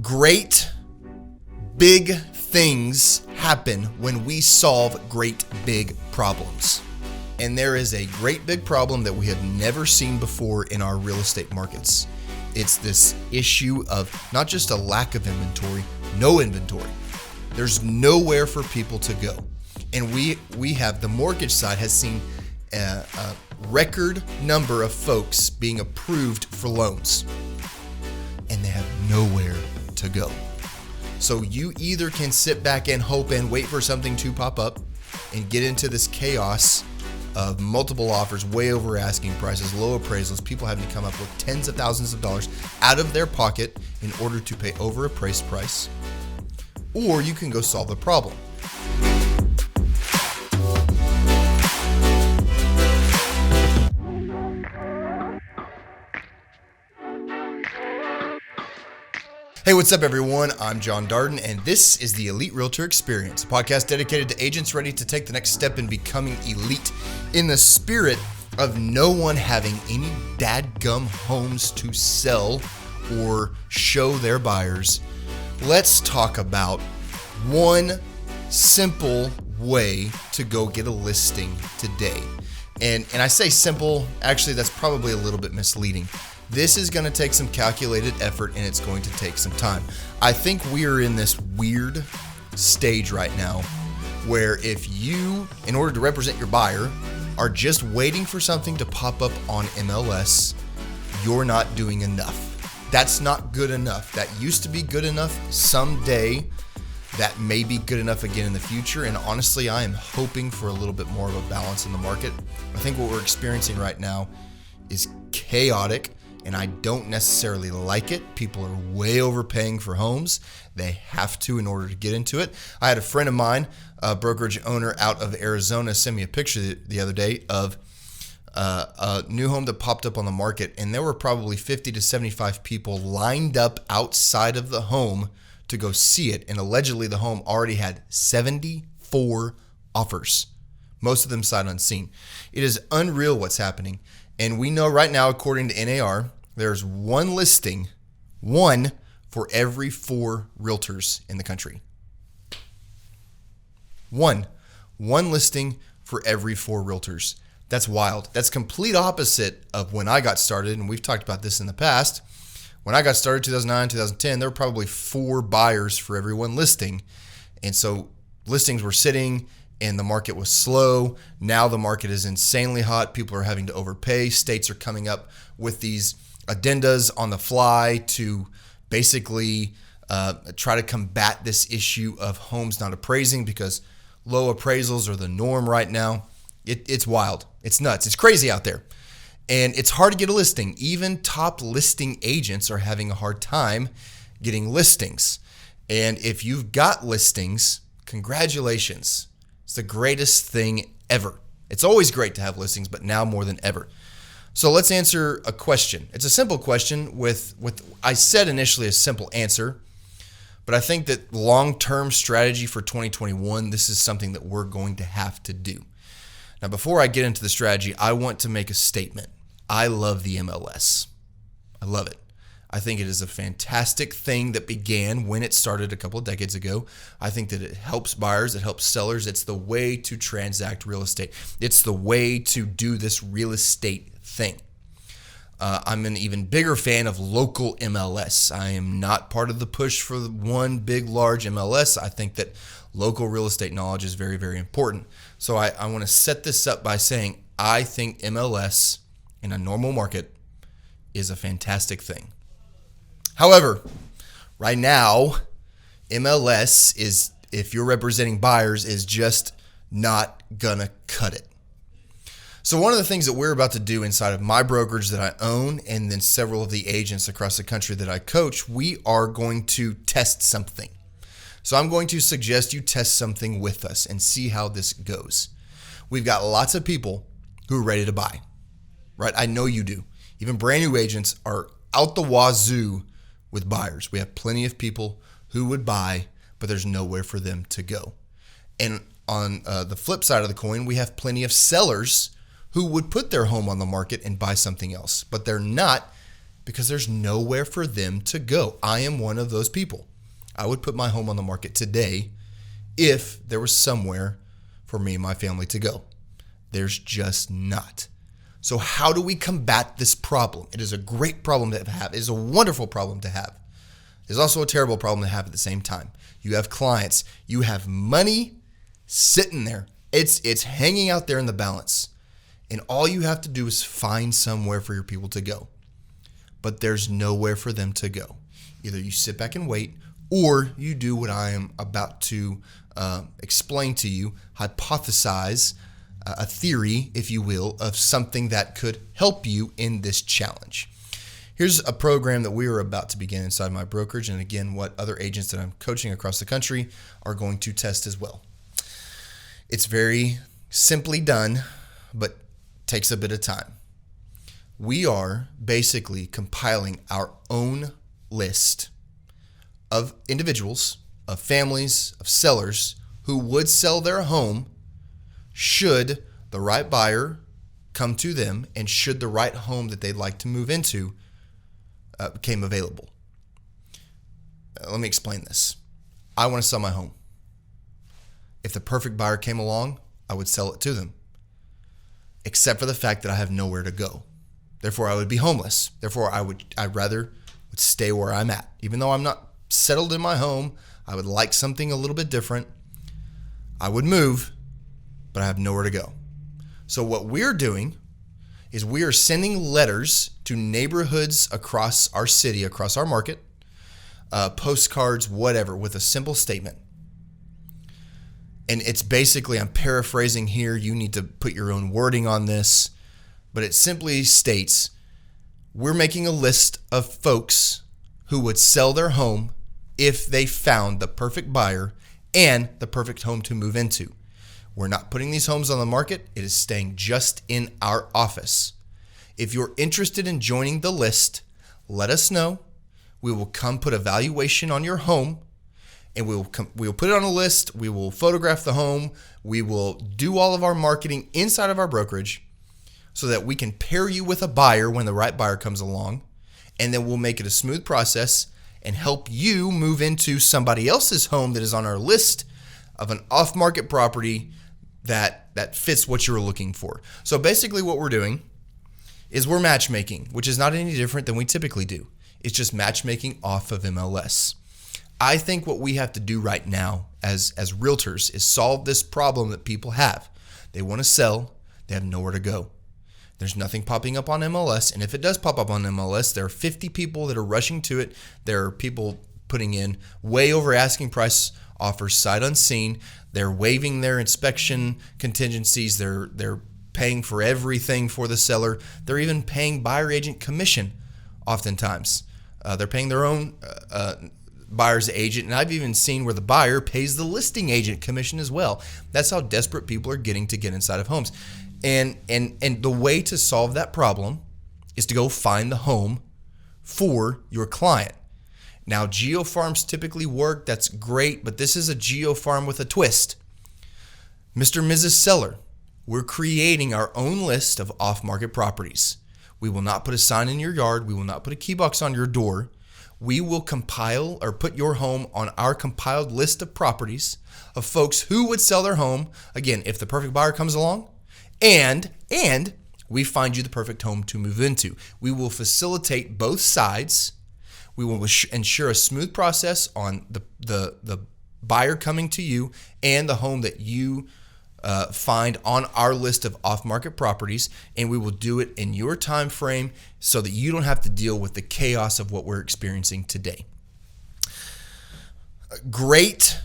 Great big things happen when we solve great big problems. And there is a great big problem that we have never seen before in our real estate markets. It's this issue of not just a lack of inventory, no inventory. There's nowhere for people to go. And we have, the mortgage side has seen a record number of folks being approved for loans. And they have nowhere to go. So you either can sit back and hope and wait for something to pop up and get into this chaos of multiple offers, way over asking prices, low appraisals, people having to come up with tens of thousands of dollars out of their pocket in order to pay over appraised price. Or you can go solve the problem. Hey, what's up, everyone? I'm John Darden, and this is the Elite Realtor Experience, a podcast dedicated to agents ready to take the next step in becoming elite in the spirit of no one having any dadgum homes to sell or show their buyers. Let's talk about one simple way to go get a listing today. And I say simple, actually that's probably a little bit misleading. This is going to take some calculated effort and it's going to take some time. I think we are in this weird stage right now where if you, in order to represent your buyer, are just waiting for something to pop up on MLS, you're not doing enough. That's not good enough. That used to be good enough. Someday that may be good enough again in the future. And honestly, I am hoping for a little bit more of a balance in the market. I think what we're experiencing right now is chaotic. And I don't necessarily like it. People are way overpaying for homes. They have to in order to get into it. I had a friend of mine, a brokerage owner out of Arizona, send me a picture the other day of a new home that popped up on the market. And there were probably 50 to 75 people lined up outside of the home to go see it. And allegedly the home already had 74 offers, most of them sight unseen. It is unreal what's happening. And we know right now, according to NAR, there's one listing, one for every 4 realtors in the country. One listing for every 4 realtors. That's wild. That's complete opposite of when I got started, and we've talked about this in the past. When I got started, 2009, 2010, there were probably 4 buyers for every 1 listing. And so listings were sitting and the market was slow. Now the market is insanely hot. People are having to overpay. States are coming up with these addendas on the fly to basically try to combat this issue of homes not appraising because low appraisals are the norm right now. It's wild. It's nuts. It's crazy out there. And it's hard to get a listing. Even top listing agents are having a hard time getting listings. And if you've got listings, congratulations. It's the greatest thing ever. It's always great to have listings, but now more than ever. So let's answer a question. It's a simple question with I said initially a simple answer, but I think that long-term strategy for 2021, this is something that we're going to have to do. Now, before I get into the strategy, I want to make a statement. I love the MLS. I love it. I think it is a fantastic thing that began when it started a couple of decades ago. I think that it helps buyers, it helps sellers. It's the way to transact real estate. It's the way to do this real estate thing. I'm an even bigger fan of local MLS. I am not part of the push for one big, large MLS. I think that local real estate knowledge is very, very important. So I want to set this up by saying I think MLS in a normal market is a fantastic thing. However, right now, MLS is, if you're representing buyers, is just not gonna cut it. So one of the things that we're about to do inside of my brokerage that I own and then several of the agents across the country that I coach, we are going to test something. So I'm going to suggest you test something with us and see how this goes. We've got lots of people who are ready to buy, right? I know you do. Even brand new agents are out the wazoo with buyers. We have plenty of people who would buy, but there's nowhere for them to go. And on the flip side of the coin, we have plenty of sellers who would put their home on the market and buy something else, but they're not because there's nowhere for them to go. I am one of those people. I would put my home on the market today if there was somewhere for me and my family to go. There's just not. So how do we combat this problem? It is a great problem to have. It is a wonderful problem to have. It's also a terrible problem to have at the same time. You have clients. You have money sitting there. It's hanging out there in the balance. And all you have to do is find somewhere for your people to go. But there's nowhere for them to go. Either you sit back and wait, or you do what I am about to explain to you, hypothesize a theory, if you will, of something that could help you in this challenge. Here's a program that we are about to begin inside my brokerage, and again, what other agents that I'm coaching across the country are going to test as well. It's very simply done, but takes a bit of time. We are basically compiling our own list of individuals, of families, of sellers who would sell their home should the right buyer come to them and should the right home that they'd like to move into became available. Let me explain this. I want to sell my home. If the perfect buyer came along, I would sell it to them, except for the fact that I have nowhere to go. Therefore, I would be homeless. Therefore, I'd rather stay where I'm at. Even though I'm not settled in my home, I would like something a little bit different. I would move, but I have nowhere to go. So what we're doing is we are sending letters to neighborhoods across our city, across our market, postcards, whatever, with a simple statement. And it's basically, I'm paraphrasing here, you need to put your own wording on this, but it simply states, we're making a list of folks who would sell their home if they found the perfect buyer and the perfect home to move into. We're not putting these homes on the market. It is staying just in our office. If you're interested in joining the list, let us know. We will come put a valuation on your home, and we will put it on a list. We will photograph the home. We will do all of our marketing inside of our brokerage so that we can pair you with a buyer when the right buyer comes along, and then we'll make it a smooth process and help you move into somebody else's home that is on our list of an off-market property that fits what you're looking for. So basically what we're doing is we're matchmaking, which is not any different than we typically do. It's just matchmaking off of MLS. I think what we have to do right now as realtors is solve this problem that people have. They want to sell, they have nowhere to go. There's nothing popping up on MLS, and if it does pop up on MLS, there are 50 people that are rushing to it. There are people putting in way over asking price offers sight unseen. They're waiving their inspection contingencies. They're paying for everything for the seller. They're even paying buyer agent commission oftentimes. They're paying their own buyer's agent, and I've even seen where the buyer pays the listing agent commission as well. That's how desperate people are getting to get inside of homes. And the way to solve that problem is to go find the home for your client. Now, geofarms typically work. That's great, but this is a geofarm with a twist. Mr. and Mrs. Seller, we're creating our own list of off-market properties. We will not put a sign in your yard. We will not put a key box on your door. We will compile or put your home on our compiled list of properties of folks who would sell their home, again, if the perfect buyer comes along, and we find you the perfect home to move into. We will facilitate both sides. We will ensure a smooth process on the buyer coming to you and the home that you find on our list of off-market properties, and we will do it in your time frame so that you don't have to deal with the chaos of what we're experiencing today. Great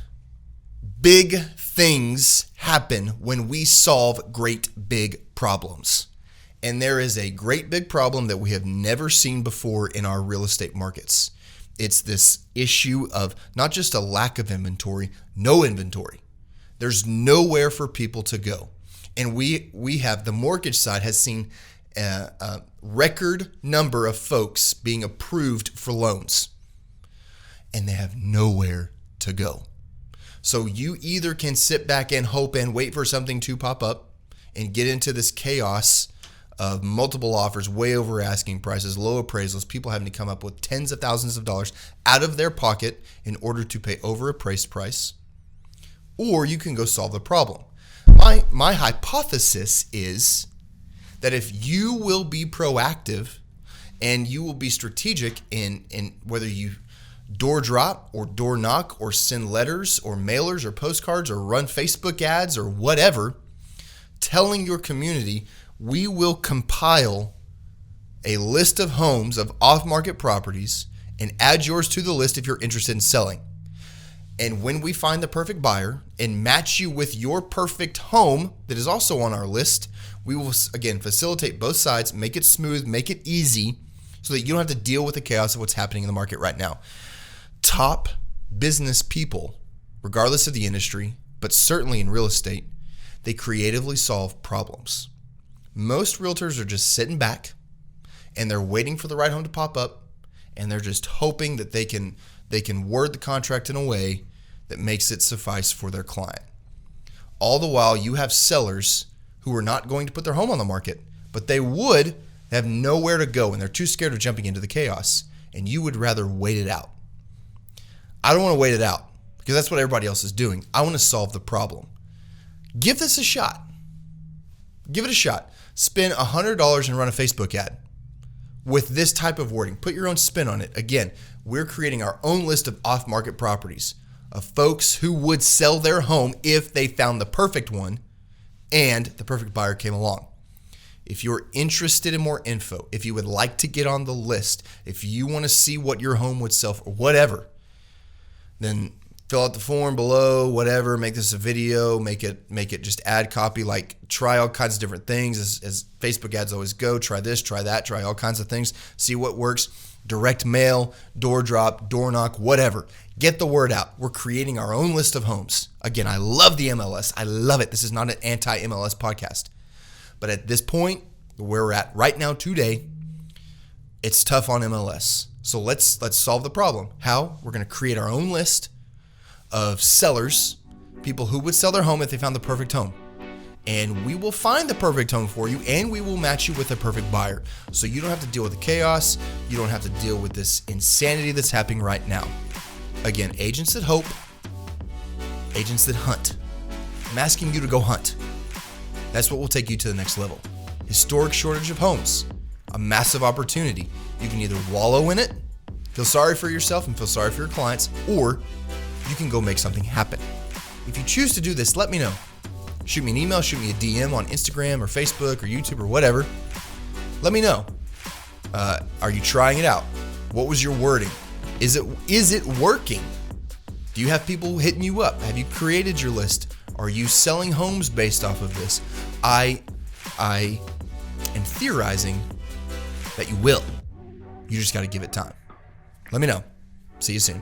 big things happen when we solve great big problems. And there is a great big problem that we have never seen before in our real estate markets. It's this issue of not just a lack of inventory, no inventory. There's nowhere for people to go. And we have, the mortgage side has seen a record number of folks being approved for loans. And they have nowhere to go. So you either can sit back and hope and wait for something to pop up and get into this chaos of multiple offers, way over asking prices, low appraisals, people having to come up with tens of thousands of dollars out of their pocket in order to pay over appraised price. Or you can go solve the problem. My hypothesis is that if you will be proactive and you will be strategic in whether you door drop or door knock or send letters or mailers or postcards or run Facebook ads or whatever, telling your community, we will compile a list of homes of off-market properties and add yours to the list if you're interested in selling. And when we find the perfect buyer and match you with your perfect home that is also on our list, we will, again, facilitate both sides, make it smooth, make it easy so that you don't have to deal with the chaos of what's happening in the market right now. Top business people, regardless of the industry, but certainly in real estate, they creatively solve problems. Most realtors are just sitting back and they're waiting for the right home to pop up, and they're just hoping that they can word the contract in a way that makes it suffice for their client. All the while, you have sellers who are not going to put their home on the market, but they would have nowhere to go and they're too scared of jumping into the chaos, and you would rather wait it out. I don't want to wait it out because that's what everybody else is doing. I want to solve the problem. Give this a shot. Give it a shot. Spend $100 and run a Facebook ad with this type of wording. Put your own spin on it. Again, we're creating our own list of off-market properties of folks who would sell their home if they found the perfect one and the perfect buyer came along. If you're interested in more info, if you would like to get on the list, if you want to see what your home would sell for, whatever, then fill out the form below, whatever, make this a video, make it just ad copy, like try all kinds of different things as Facebook ads always go. Try this, try that, try all kinds of things, see what works. Direct mail, door drop, door knock, whatever. Get the word out. We're creating our own list of homes. Again, I love the MLS. I love it. This is not an anti-MLS podcast. But at this point, where we're at right now today, it's tough on MLS. So let's solve the problem. How? We're going to create our own list of sellers, people who would sell their home if they found the perfect home. And we will find the perfect home for you, and we will match you with the perfect buyer. So you don't have to deal with the chaos. You don't have to deal with this insanity that's happening right now. Again, agents that hope, agents that hunt. I'm asking you to go hunt. That's what will take you to the next level. Historic shortage of homes, a massive opportunity. You can either wallow in it, feel sorry for yourself and feel sorry for your clients, or you can go make something happen. If you choose to do this, let me know. Shoot me an email, shoot me a DM on Instagram or Facebook or YouTube or whatever. Let me know. Are you trying it out? What was your wording? Is it working? Do you have people hitting you up? Have you created your list? Are you selling homes based off of this? I am theorizing that you will. You just got to give it time. Let me know. See you soon.